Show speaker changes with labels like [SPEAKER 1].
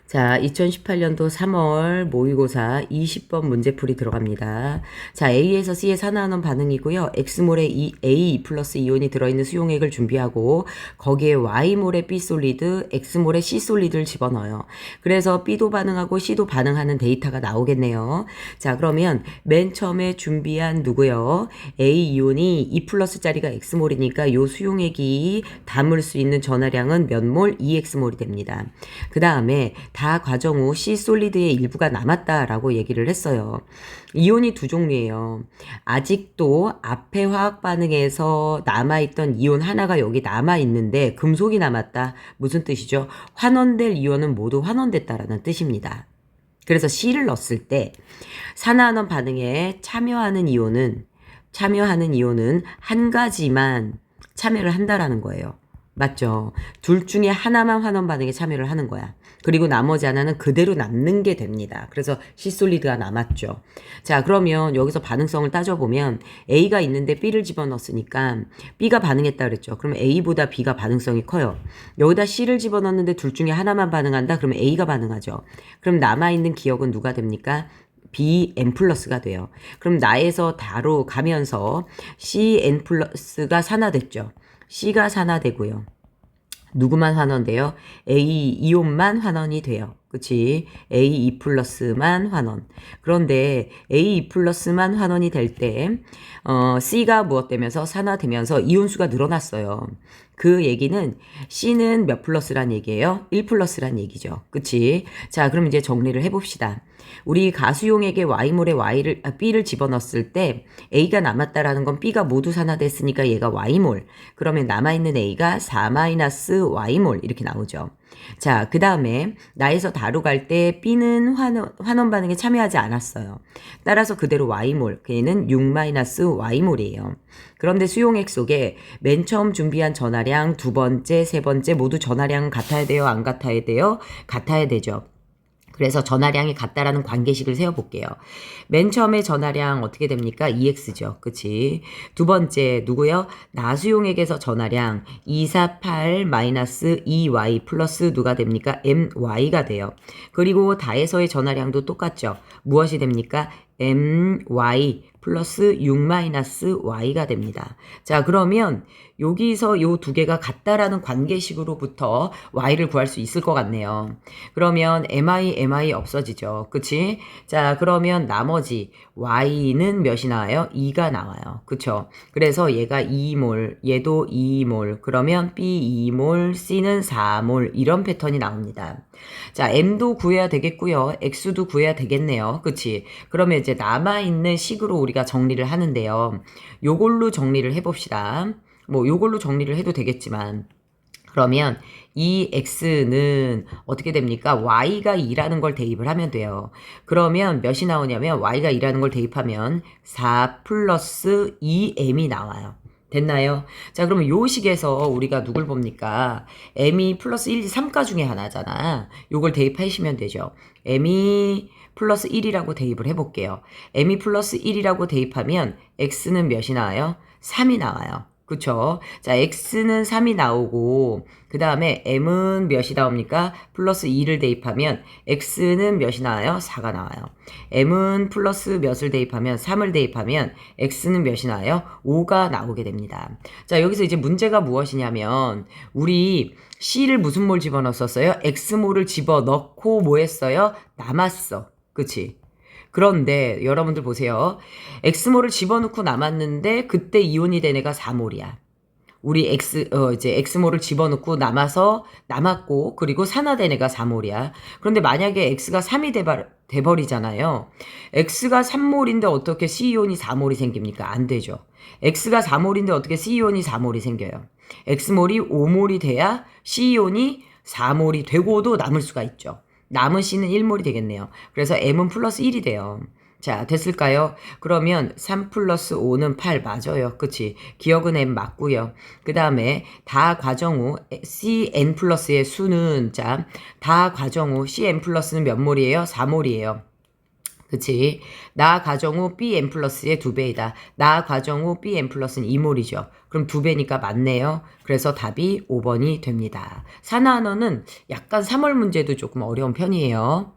[SPEAKER 1] 자, 2018년도 3월 모의고사 20번 문제풀이 들어갑니다. 자, A에서 C에 산화하는 반응이고요. X몰에 A 플러스 이온이 들어있는 수용액을 준비하고 거기에 Y몰에 B 솔리드, X몰에 C 솔리드를 집어넣어요. 그래서 B도 반응하고 C도 반응하는 데이터가 나오겠네요. 자, 그러면 맨 처음에 준비한 누구요? A 이온이 2 플러스짜리가 X몰이니까 요 수용액이 담을 수 있는 전하량은 몇 몰? 2X몰이 됩니다. 그 다음에 다 과정 후 C 솔리드의 일부가 남았다라고 얘기를 했어요. 이온이 두 종류예요. 아직도 앞에 화학 반응에서 남아있던 이온 하나가 여기 남아있는데 금속이 남았다. 무슨 뜻이죠? 환원될 이온은 모두 환원됐다라는 뜻입니다. 그래서 C를 넣었을 때 산화하는 반응에 참여하는 이온은 한 가지만 참여를 한다라는 거예요. 맞죠? 둘 중에 하나만 환원 반응에 참여를 하는 거야. 그리고 나머지 하나는 그대로 남는 게 됩니다. 그래서 C솔리드가 남았죠. 자, 그러면 여기서 반응성을 따져보면 A가 있는데 B를 집어넣었으니까 B가 반응했다 그랬죠. 그러면 A보다 B가 반응성이 커요. 여기다 C를 집어넣었는데 둘 중에 하나만 반응한다? 그러면 A가 반응하죠. 그럼 남아있는 기억은 누가 됩니까? BN 플러스가 돼요. 그럼 나에서 다로 가면서 CN 플러스가 산화됐죠. C가 산화되고요. 누구만 환원돼요? A 이온만 환원이 돼요. 그치? A2 플러스만 환원. 그런데 A2 플러스만 환원이 될 때, C가 무엇 되면서 산화되면서 이온수가 늘어났어요. 그 얘기는 C는 몇 플러스란 얘기예요? 1 플러스란 얘기죠. 그치? 자, 그럼 이제 정리를 해봅시다. 우리 가수용액에 Y몰에 B를 집어넣었을 때 A가 남았다라는 건 B가 모두 산화됐으니까 얘가 Y몰. 그러면 남아있는 A가 4-Y몰 이렇게 나오죠. 자, 그 다음에 나에서 다로 갈 때 B는 환원 반응에 참여하지 않았어요. 따라서 그대로 Y몰, 걔는 6-Y몰이에요. 그런데 수용액 속에 맨 처음 준비한 전하량, 두 번째, 세 번째 모두 전하량은 같아야 돼요? 안 같아야 돼요? 같아야 되죠. 그래서 전하량이 같다라는 관계식을 세워볼게요. 맨 처음에 전하량 어떻게 됩니까? EX죠. 그치? 두 번째 누구요? 나수용액에서 전하량 248-2Y 플러스 누가 됩니까? MY가 돼요. 그리고 다에서의 전하량도 똑같죠. 무엇이 됩니까? MY 플러스 6-Y가 됩니다. 자, 그러면 여기서 요 두 개가 같다라는 관계식으로부터 Y를 구할 수 있을 것 같네요. 그러면 MI 없어지죠. 그치? 자, 그러면 나머지 Y는 몇이 나와요? 2가 나와요. 그쵸? 그래서 얘가 2몰, 얘도 2몰, 그러면 B 2몰, C는 4몰, 이런 패턴이 나옵니다. 자, M도 구해야 되겠고요. X도 구해야 되겠네요. 그치? 그러면 이제 남아있는 식으로 우리가 정리를 하는데요. 요걸로 정리를 해봅시다. 뭐 요걸로 정리를 해도 되겠지만 그러면 이 x는 어떻게 됩니까? y가 2라는 걸 대입을 하면 돼요. 그러면 몇이 나오냐면 y가 2라는 걸 대입하면 4 플러스 2m이 나와요. 됐나요? 자, 그러면 요 식에서 우리가 누굴 봅니까? m이 플러스 1, 2, 3가 중에 하나잖아. 요걸 대입하시면 되죠. m이 플러스 1이라고 대입을 해볼게요. m이 플러스 1이라고 대입하면 x는 몇이 나와요? 3이 나와요. 그쵸? 자, x는 3이 나오고 그 다음에 m은 몇이 나옵니까? 플러스 2를 대입하면 x는 몇이 나와요? 4가 나와요. m은 플러스 몇을 대입하면 3을 대입하면 x는 몇이 나와요? 5가 나오게 됩니다. 자, 여기서 이제 문제가 무엇이냐면 우리 C를 무슨 몰 집어넣었어요? X몰을 집어넣고 뭐 했어요? 남았어. 그치? 그런데 여러분들 보세요. X몰을 집어넣고 남았는데 그때 이온이 된 애가 4몰이야. 우리 이제 X몰을 집어넣고 남았고, 그리고 산화된 애가 4몰이야. 그런데 만약에 X가 3이 돼버리잖아요. X가 3몰인데 어떻게 C이온이 4몰이 생깁니까? 안 되죠. X가 4몰인데 어떻게 C이온이 4몰이 생겨요? X몰이 5몰이 돼야 C이온이 4몰이 되고도 남을 수가 있죠. 남은 C는 1몰이 되겠네요. 그래서 M은 플러스 1이 돼요. 자, 됐을까요? 그러면 3 플러스 5는 8 맞아요. 그치? 기억은 M 맞고요. 그 다음에 다 과정 후 CN 플러스의 수는 다 과정 후 CN 플러스는 몇 몰이에요? 4몰이에요. 그치? 나 가정 후 Bn 플러스의 2배이다. 나 가정 후 Bn 플러스는 2몰이죠. 그럼 2배니까 맞네요. 그래서 답이 5번이 됩니다. 산화한원은 약간 3월 문제도 조금 어려운 편이에요.